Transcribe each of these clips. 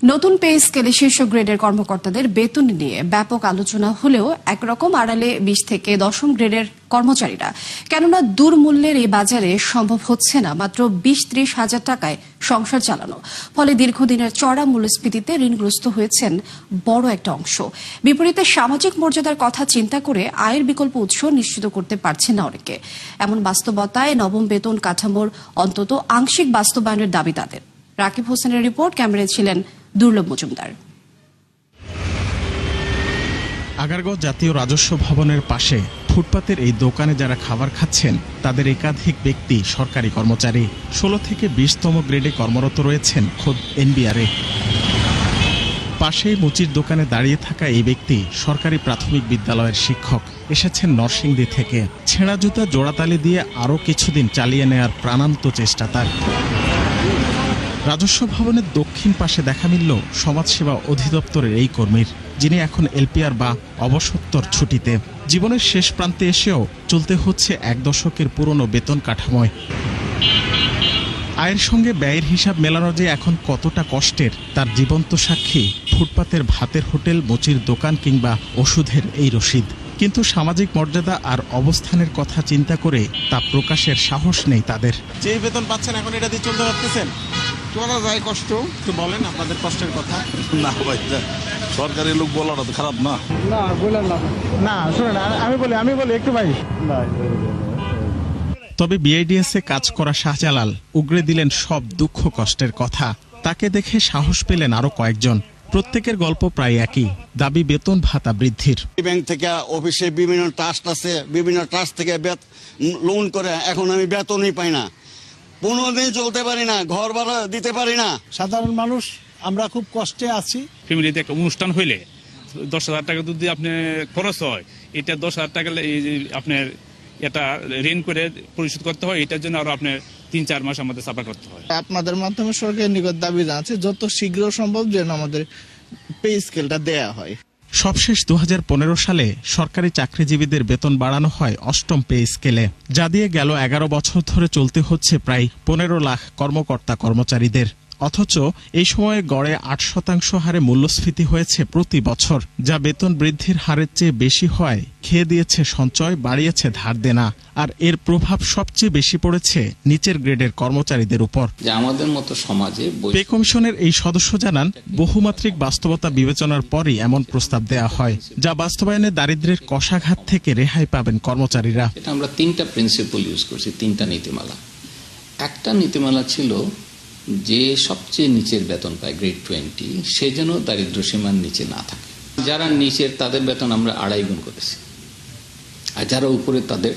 নতুন পে স্কেলে শীর্ষ গ্রেডের কর্মকর্তাদের বেতন নিয়ে ব্যাপক আলোচনা হলেও একরকম আড়ালে 20 থেকে 10ম গ্রেডের কর্মচারীরা কেননা দুর্মূল্যের এই বাজারে সম্ভব হচ্ছে না মাত্র 20-30 হাজার টাকায় সংসার চালানো। ফলে দীর্ঘদিনের চড়া মূল্যস্ফীতিতে ঋণগ্রস্ত হয়েছেন বড় একটা অংশ। বিপরীতে সামাজিক মর্যাদার কথা চিন্তা করে আয়ের বিকল্প উৎস নিশ্চিত করতে পারছেন না অনেকে। এমন বাস্তবতায় নবম বেতন কাঠামোর অন্তত আংশিক বাস্তবায়নের দাবি তাদের। রাকিব হোসেনের রিপোর্ট, ক্যামেরায় ছিলেন দুর্লভ মজুমদার। আগারগাঁও জাতীয় রাজস্ব ভবনের পাশে ফুটপাতের এই দোকানে যারা খাবার খাচ্ছেন তাদের একাধিক ব্যক্তি সরকারি কর্মচারী। 16 থেকে 20তম গ্রেডে কর্মরত রয়েছেন খোদ এনবিআরে। পাশেই মুচির দোকানে দাঁড়িয়ে থাকা এই ব্যক্তি সরকারি প্রাথমিক বিদ্যালয়ের শিক্ষক। এসেছেন নরসিংদী থেকে। ছেঁড়া জুতা জোড়াতালি দিয়ে আরও কিছুদিন চালিয়ে নেয়ার প্রাণান্ত চেষ্টা তার। রাজস্ব ভবনের দক্ষিণ পাশে দেখা মিলল সমাজসেবা অধিদপ্তরের এই কর্মীর, যিনি এখন এলপিআর বা অবসত্তর ছুটিতে। জীবনের শেষ প্রান্তে এসেও চলতে হচ্ছে 1 দশকের পুরনো বেতন কাঠামোয়। আয়ের সঙ্গে ব্যয়ের হিসাব মেলানো যে এখন কতটা কষ্টের তার জীবন্ত সাক্ষী ফুটপাতের ভাতের হোটেল, মুচির দোকান কিংবা ওষুধের এই রসিদ। কিন্তু সামাজিক মর্যাদা আর অবস্থানের কথা চিন্তা করে তা প্রকাশের সাহস নেই তাদের। যে বেতন পাচ্ছেন এখন এটা দিয়ে চলতে পারতেছেন? চলা যায় কষ্ট। একটু বলেন আপনাদের কষ্টের কথা। না ভাই, সরকারি লোক বলাটা তো খারাপ না। না বললেন না, শুনেন আমি বলি একটু ভাই। তবে বিআইডিএসে কাজ করা শাহজালাল উগরে দিলেন সব দুঃখ কষ্টের কথা। তাকে দেখে সাহস পেলেন আরো কয়েকজন। প্রত্যেকের গল্প প্রায় একই, দাবি বেতন ভাতা বৃদ্ধির। ব্যাংক থেকে অফিসে বিভিন্ন ট্রাস্ট আছে, বিভিন্ন ট্রাস্ট থেকে লোন করে এখন আমি বেতনই পাই না। 15 দিন চলতে পারি না, ঘর ভাড়া দিতে পারি না। সাধারণ মানুষ আমরা খুব কষ্টে আছি। ফ্যামিলিতে একটা অনুষ্ঠান হইলে 10,000 টাকা যদি আপনি খরচ হয়, এটা 10,000 টাকা আপনার এটা ঋণ করে পরিশোধ করতে হয়। এটার জন্য আরো আপনার 3-4 মাস আমাদের সাফার করতে হয়। আপনাদের মাধ্যমে সরকারের নিকট দাবি জানাচ্ছি যত শীঘ্র সম্ভব যেন আমাদের পে স্কেলটা দেয়া হয়। সবশেষ 2015 সালে সরকারি চাকরিজীবীদের বেতন বাড়ানো হয় 8ম পে স্কেলে, যা দিয়ে গেল 11 বছর ধরে চলতে হচ্ছে প্রায় 15 লাখ কর্মকর্তা কর্মচারীদের। অথচ এই সময়ে গড়ে 8% হারে মূল্যস্ফীতি হয়েছে প্রতি বছর, যা বেতন বৃদ্ধির হারের চেয়ে বেশি হয় খেয়ে দিয়েছে সঞ্চয়, বাড়িয়েছে ধার দেনা। আর এর প্রভাব সবচেয়ে বেশি পড়েছে নিচের গ্রেডের কর্মচারীদের উপর। আমাদের মতো সমাজে পে কমিশনের এই সদস্য জানান, বহুমাত্রিক বাস্তবতা বিবেচনার পরই এমন প্রস্তাব দেয়া হয়, যা বাস্তবায়নে দারিদ্র্যের কষাঘাত থেকে রেহাই পাবেন কর্মচারীরা। এটা আমরা 3টা প্রিন্সিপাল ইউজ করছি, 3টা নীতিমালা। একটা নীতিমালা ছিল যে সবচেয়ে নিচের বেতন পায় গ্রেড 20, সে যেন দারিদ্র্য সীমার নিচে না থাকে। যারা নিচের তাদের বেতন আমরা 2.5 গুণ করেছি, আর যারা উপরে তাদের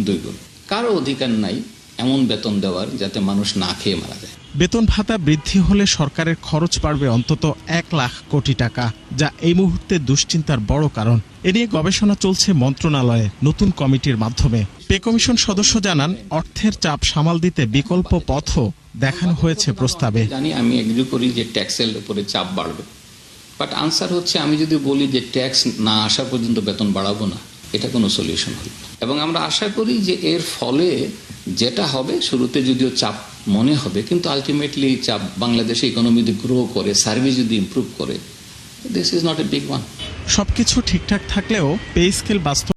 2 গুণ। কারো অধিকার নাই এমন বেতন দেওয়ার যাতে মানুষ না খেয়ে মারা যায়। বেতন ভাতা বৃদ্ধি হলে সরকারের খরচ বাড়বে অন্তত 1 লাখ কোটি টাকা, যা এই মুহূর্তে দুশ্চিন্তার বড় কারণ। এ নিয়ে গবেষণা চলছে মন্ত্রণালয়ে নতুন কমিটির মাধ্যমে। পে কমিশন সদস্য জানান, অর্থের চাপ সামাল দিতে বিকল্প পথও দেখানো হয়েছে প্রস্তাবে। আমি এগ্রি করি যে ট্যাক্সের উপরে চাপ বাড়বে, বাট আনসার হচ্ছে আমি যদি বলি যে ট্যাক্স না আসা পর্যন্ত বেতন বাড়াবো না, এটা কোনো সলিউশন হবে। এবং আমরা আশা করি যে এর ফলে যেটা হবে, শুরুতে যদিও চাপ মনে হবে, কিন্তু আলটিমেটলি চাপ বাংলাদেশে ইকোনমি যদি গ্রো করে, সার্ভিস যদি ইমপ্রুভ করে, this is not a big one. সবকিছু ঠিকঠাক থাকলেও পে স্কেল বাস্তব